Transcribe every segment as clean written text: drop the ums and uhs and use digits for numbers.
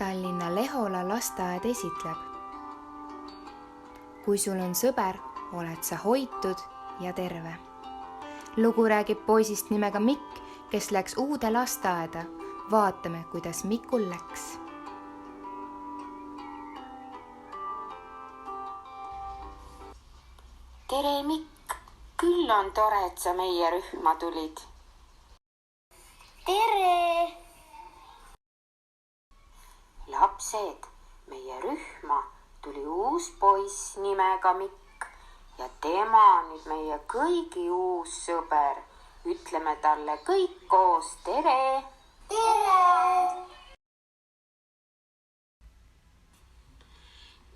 Tallinna Lehola lasteaed esitleb. Kui sul on sõber, oled sa hoitud ja terve. Lugu räägib poisist nimega Mikk, kes läks uude lasteaeda. Vaatame, kuidas Mikul läks. Tere, Mikk! Küll on tore, et sa meie rühma tulid. Tere! Lapsed, meie rühma tuli uus poiss nimega Mikk ja tema on nüüd meie kõigi uus sõber. Ütleme talle kõik koos tere! Tere!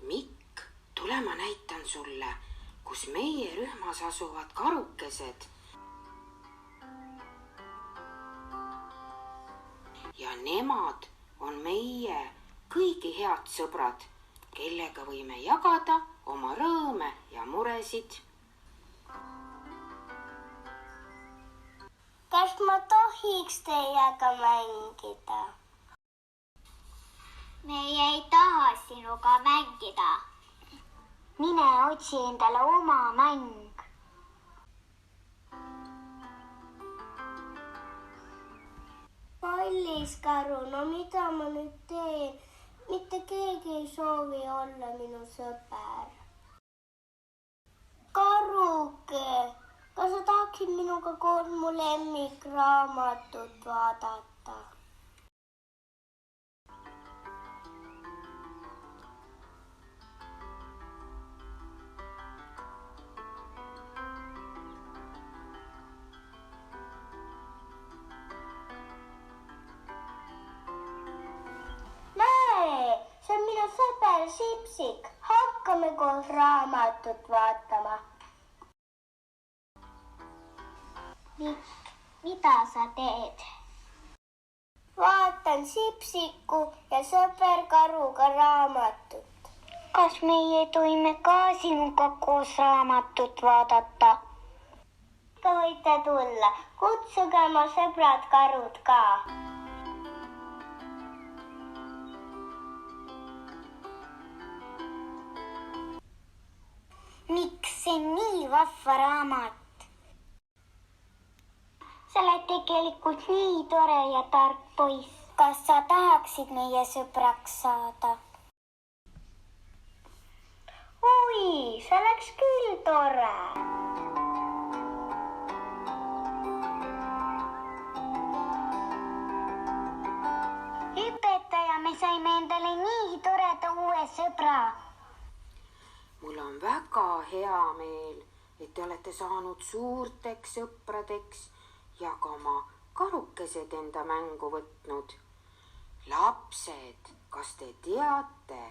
Mikk, tule ma näitan sulle, kus meie rühmas asuvad karukesed. Ja nemad on meie kõigi head sõbrad, kellega võime jagada oma rõõme ja muresid. Kas ma tohiks teiega mängida? Meie ei taha sinuga mängida. Mine otsi endale oma mäng. Kallis karu, no mida ma nüüd teen? Mitte keegi ei soovi olla minu sõber. Karuke, kas sa tahaksid minuga koos mu lemmikraamatut vaadata? See on minu sõber Sipsik. Hakkame koos raamatut vaatama. Mikk, mida sa teed? Vaatan Sipsiku ja sõber Karuga raamatut. Kas meie tohime ka sinuga koos raamatut vaadata? Ka võite tulla. Kutsuge oma sõbrad Karud ka. Miks see on nii vahva raamat? Sa oled tegelikult nii tore ja tark poiss. Kas sa tahaksid meie sõbraks saada? Oi, see oleks küll tore. Õpetaja, me saime endale nii toreda uue sõbra. Mul on väga hea meel, et te olete saanud suurteks sõpradeks ja ka oma karukesed enda mängu võtnud. Lapsed, kas te teate,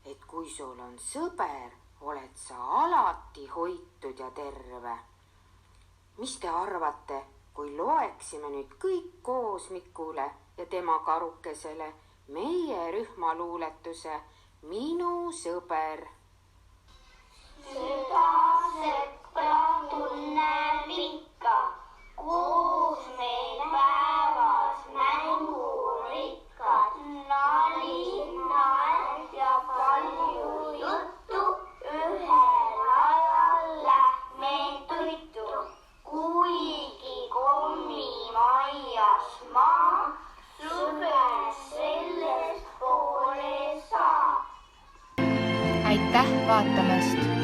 et kui sul on sõber, oled sa alati hoitud ja terve? Mis te arvate, kui loeksime nüüd kõik koos Mikule ja tema karukesele meie rühmaluuletuse Minu sõber? Seda sõpra tunneb ikka, koos meil päevas mängurikkad. Nali, naer ja palju juttu, ühel ajal lähme tuttu. Kuigi kommimaias maa, suves sellest poole saa. Aitäh vaatamast!